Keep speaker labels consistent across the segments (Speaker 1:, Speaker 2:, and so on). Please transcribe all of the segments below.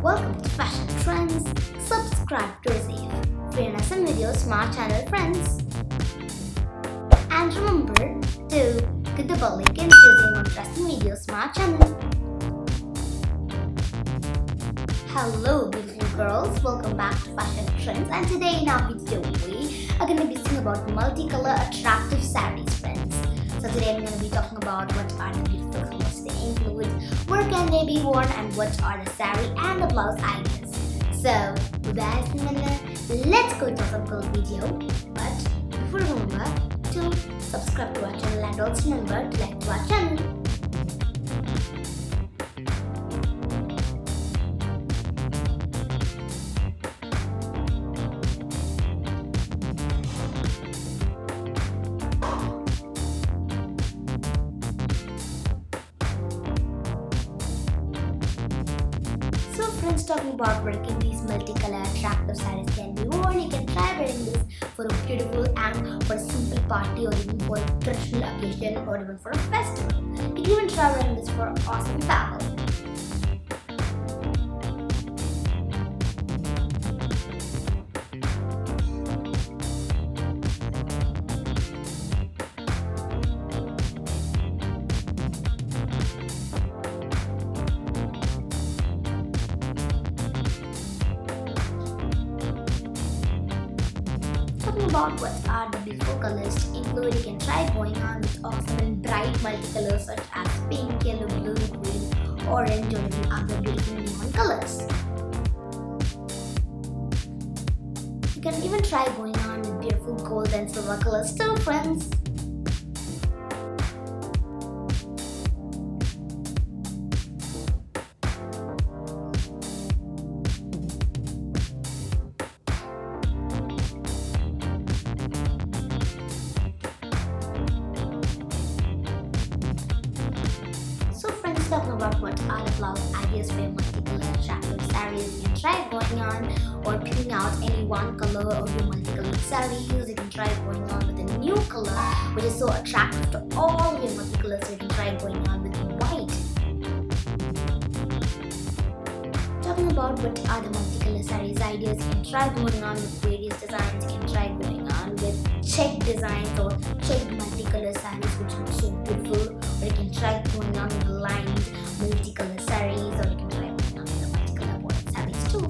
Speaker 1: Welcome to Fashion Trends. Subscribe to receive free and awesome videos from our channel, friends. And remember to click the bell icon to receive more interesting videos from our channel. Hello beautiful girls, welcome back to Fashion Trends, and today in our video we are going to be seeing about multicolor attractive sarees, friends. So today I'm going to be talking about what are the beautiful colors they include, where can they be worn, and what are the saree and the blouse ideas. So without any let's go to some cool video. But before, remember to subscribe to our channel and also remember to like to our channel. So friends, talking about where these multicolor attractive sarees can be worn, you can try wearing this for a beautiful and for a simple party, or even for a traditional occasion, or even for a festival. You can even try wearing this for awesome travel. Talking about what are the beautiful colors to include, you can try going on with awesome and bright multicolors such as pink, yellow, blue, green, orange, or even other beautiful neon colors. You can even try going on with beautiful gold and silver colors too, friends. Talking about what are the blouse ideas for your multicolor attractive sarees. You can try going on or picking out any one color of your multicolored sarees. You can try going on with a new color which is so attractive to all your multicolors. So you can try going on with white. Talking about what are the multicolor sarees ideas, you can try going on with various designs. You can try going on with check designs or check multicolor sarees which look so beautiful. Or you can try going on with lined multicolor sarees, or you can try going on with the multicolor bordered sarees too.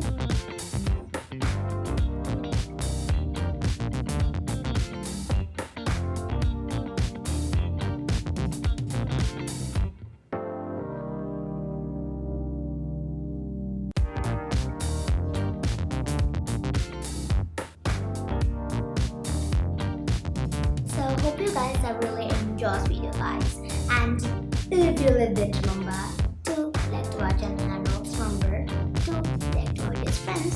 Speaker 1: So hope you guys have really enjoyed this video, guys. And if you really did, remember to like to our channel and also remember to like to all your friends.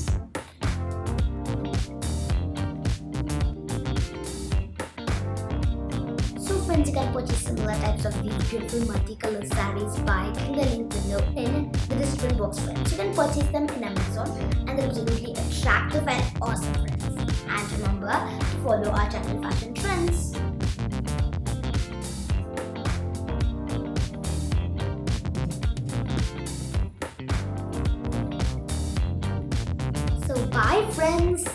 Speaker 1: So friends, you can purchase similar types of these beautiful multicolored sarees by clicking the link below in the description box, friends. You can purchase them in Amazon, and they're absolutely attractive and awesome, friends. And remember to follow our channel Fashion Trends. So bye, friends.